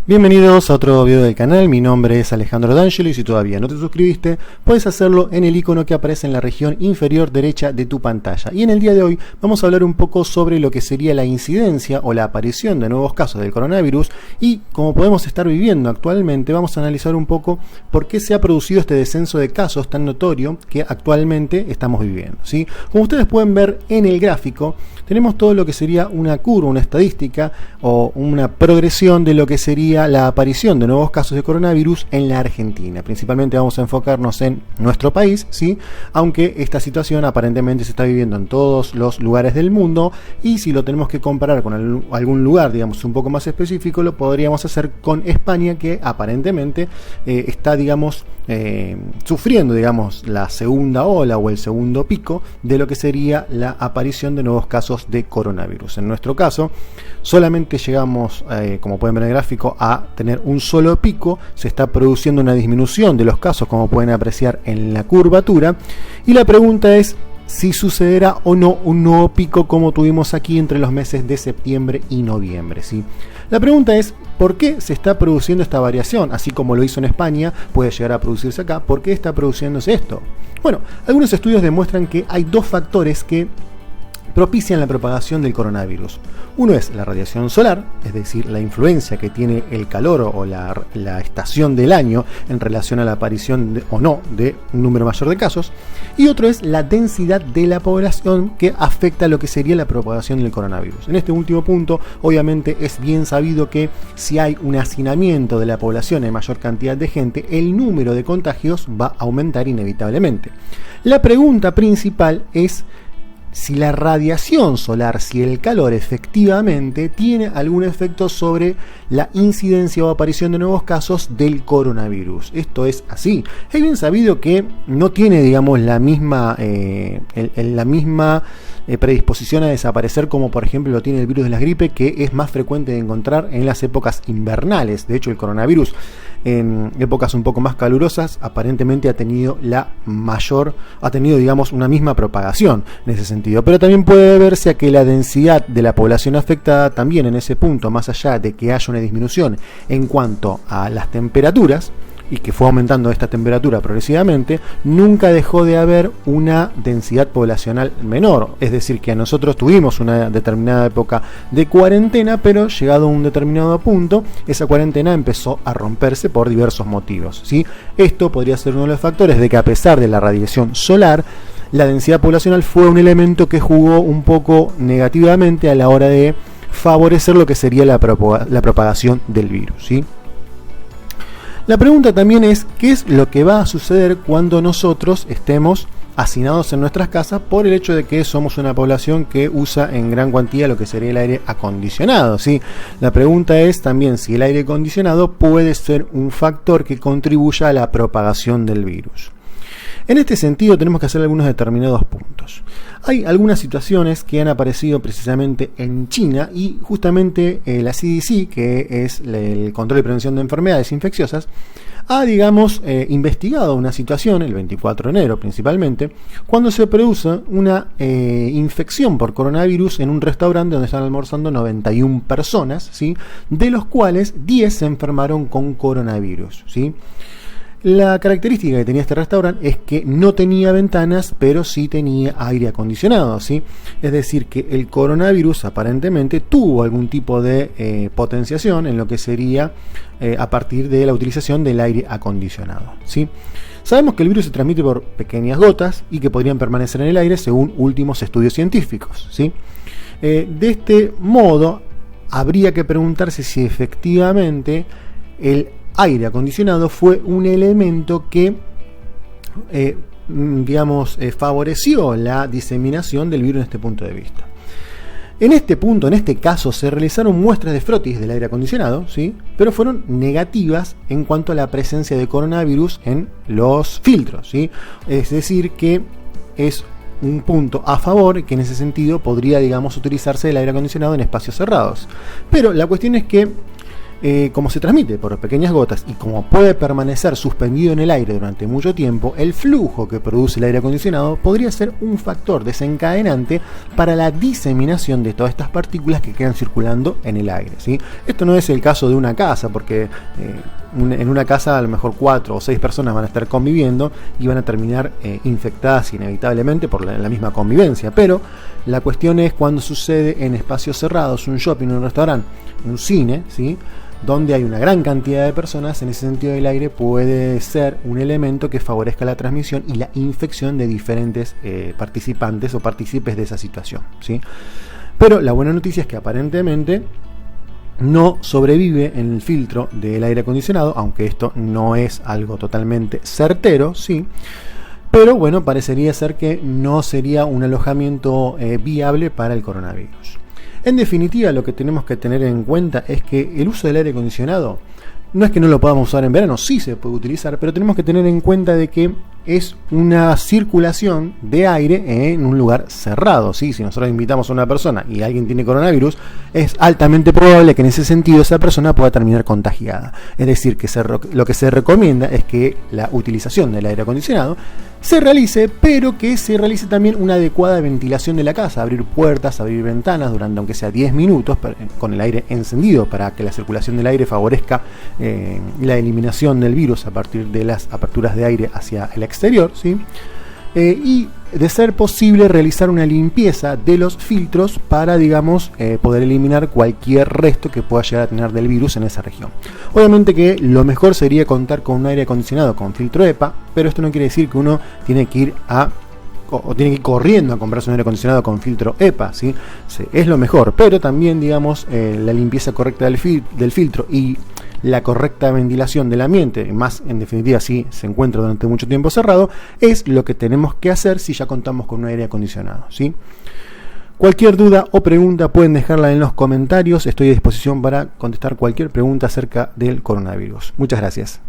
Bienvenidos a otro video del canal, mi nombre es Alejandro D'Angelo y si todavía no te suscribiste, puedes hacerlo en el icono que aparece en la región inferior derecha de tu pantalla. Y en el día de hoy vamos a hablar un poco sobre lo que sería la incidencia o la aparición de nuevos casos del coronavirus y como podemos estar viviendo actualmente, vamos a analizar un poco por qué se ha producido este descenso de casos tan notorio que actualmente estamos viviendo, ¿sí? Como ustedes pueden ver en el gráfico, tenemos todo lo que sería una curva, una estadística o una progresión de lo que sería la aparición de nuevos casos de coronavirus en la Argentina. Principalmente vamos a enfocarnos en nuestro país, ¿sí? Aunque esta situación aparentemente se está viviendo en todos los lugares del mundo y si lo tenemos que comparar con algún lugar, digamos, un poco más específico, lo podríamos hacer con España, que aparentemente está, digamos, sufriendo, digamos, la segunda ola o el segundo pico de lo que sería la aparición de nuevos casos de coronavirus. En nuestro caso, solamente llegamos, como pueden ver en el gráfico, a tener un solo pico. Se está produciendo una disminución de los casos, como pueden apreciar en la curvatura, y la pregunta es si sucederá o no un nuevo pico como tuvimos aquí entre los meses de septiembre y noviembre, ¿sí? La pregunta es ¿por qué se está produciendo esta variación? Así como lo hizo en España, puede llegar a producirse acá. ¿Por qué está produciéndose esto? Bueno, algunos estudios demuestran que hay dos factores que propician la propagación del coronavirus. Uno es la radiación solar, es decir, la influencia que tiene el calor o la estación del año en relación a la aparición o no de un número mayor de casos, y otro es la densidad de la población que afecta a lo que sería la propagación del coronavirus. En este último punto, obviamente es bien sabido que si hay un hacinamiento de la población en mayor cantidad de gente, el número de contagios va a aumentar inevitablemente. La pregunta principal es si la radiación solar, si el calor efectivamente tiene algún efecto sobre la incidencia o aparición de nuevos casos del coronavirus. Esto es así. Es bien sabido que no tiene, digamos, la misma predisposición a desaparecer como por ejemplo lo tiene el virus de la gripe, que es más frecuente de encontrar en las épocas invernales. De hecho, el coronavirus en épocas un poco más calurosas aparentemente ha tenido digamos una misma propagación en ese sentido, pero también puede verse a que la densidad de la población afectada también en ese punto, más allá de que haya una disminución en cuanto a las temperaturas y que fue aumentando esta temperatura progresivamente, nunca dejó de haber una densidad poblacional menor. Es decir, que nosotros tuvimos una determinada época de cuarentena, pero llegado a un determinado punto, esa cuarentena empezó a romperse por diversos motivos, ¿sí? Esto podría ser uno de los factores de que, a pesar de la radiación solar, la densidad poblacional fue un elemento que jugó un poco negativamente a la hora de favorecer lo que sería la propagación del virus, ¿sí? La pregunta también es, ¿qué es lo que va a suceder cuando nosotros estemos hacinados en nuestras casas por el hecho de que somos una población que usa en gran cuantía lo que sería el aire acondicionado, ¿sí? La pregunta es también si el aire acondicionado puede ser un factor que contribuya a la propagación del virus. En este sentido tenemos que hacer algunos determinados puntos. Hay algunas situaciones que han aparecido precisamente en China y justamente la CDC, que es el Control y Prevención de Enfermedades Infecciosas, ha, digamos, investigado una situación, el 24 de enero principalmente, cuando se produce una infección por coronavirus en un restaurante donde están almorzando 91 personas, ¿sí? De los cuales 10 se enfermaron con coronavirus, ¿sí? La característica que tenía este restaurante es que no tenía ventanas, pero sí tenía aire acondicionado, ¿sí? Es decir, que el coronavirus aparentemente tuvo algún tipo de potenciación en lo que sería a partir de la utilización del aire acondicionado, ¿sí? Sabemos que el virus se transmite por pequeñas gotas y que podrían permanecer en el aire según últimos estudios científicos, ¿sí? De este modo, habría que preguntarse si efectivamente el aire acondicionado fue un elemento que favoreció la diseminación del virus en este punto de vista. En este caso, se realizaron muestras de frotis del aire acondicionado, ¿sí? Pero fueron negativas en cuanto a la presencia de coronavirus en los filtros, ¿sí? Es decir, que es un punto a favor, que en ese sentido podría, digamos, utilizarse el aire acondicionado en espacios cerrados. Pero la cuestión es que como se transmite por pequeñas gotas y como puede permanecer suspendido en el aire durante mucho tiempo, el flujo que produce el aire acondicionado podría ser un factor desencadenante para la diseminación de todas estas partículas que quedan circulando en el aire, ¿sí? Esto no es el caso de una casa, porque en una casa a lo mejor 4 o 6 personas van a estar conviviendo y van a terminar infectadas inevitablemente por la misma convivencia, pero la cuestión es cuando sucede en espacios cerrados, un shopping, un restaurante, un cine, ¿sí?, donde hay una gran cantidad de personas. En ese sentido, el aire puede ser un elemento que favorezca la transmisión y la infección de diferentes participantes o partícipes de esa situación, ¿sí? Pero la buena noticia es que aparentemente no sobrevive en el filtro del aire acondicionado, aunque esto no es algo totalmente certero, ¿sí? Pero bueno, parecería ser que no sería un alojamiento viable para el coronavirus. En definitiva, lo que tenemos que tener en cuenta es que el uso del aire acondicionado no es que no lo podamos usar en verano, sí se puede utilizar, pero tenemos que tener en cuenta de que es una circulación de aire en un lugar cerrado, ¿sí? Si nosotros invitamos a una persona y alguien tiene coronavirus, es altamente probable que en ese sentido esa persona pueda terminar contagiada. Es decir, que lo que se recomienda es que la utilización del aire acondicionado se realice, pero que se realice también una adecuada ventilación de la casa, abrir puertas, abrir ventanas durante aunque sea 10 minutos con el aire encendido para que la circulación del aire favorezca la eliminación del virus a partir de las aperturas de aire hacia el exterior, ¿sí? Y de ser posible realizar una limpieza de los filtros para, digamos, poder eliminar cualquier resto que pueda llegar a tener del virus en esa región. Obviamente que lo mejor sería contar con un aire acondicionado con filtro EPA, pero esto no quiere decir que uno tiene que ir tiene que ir corriendo a comprarse un aire acondicionado con filtro EPA, ¿sí? Es lo mejor, pero también, digamos, la limpieza correcta del filtro y la correcta ventilación del ambiente, más en definitiva si se encuentra durante mucho tiempo cerrado, es lo que tenemos que hacer si ya contamos con un aire acondicionado, ¿sí? Cualquier duda o pregunta pueden dejarla en los comentarios. Estoy a disposición para contestar cualquier pregunta acerca del coronavirus. Muchas gracias.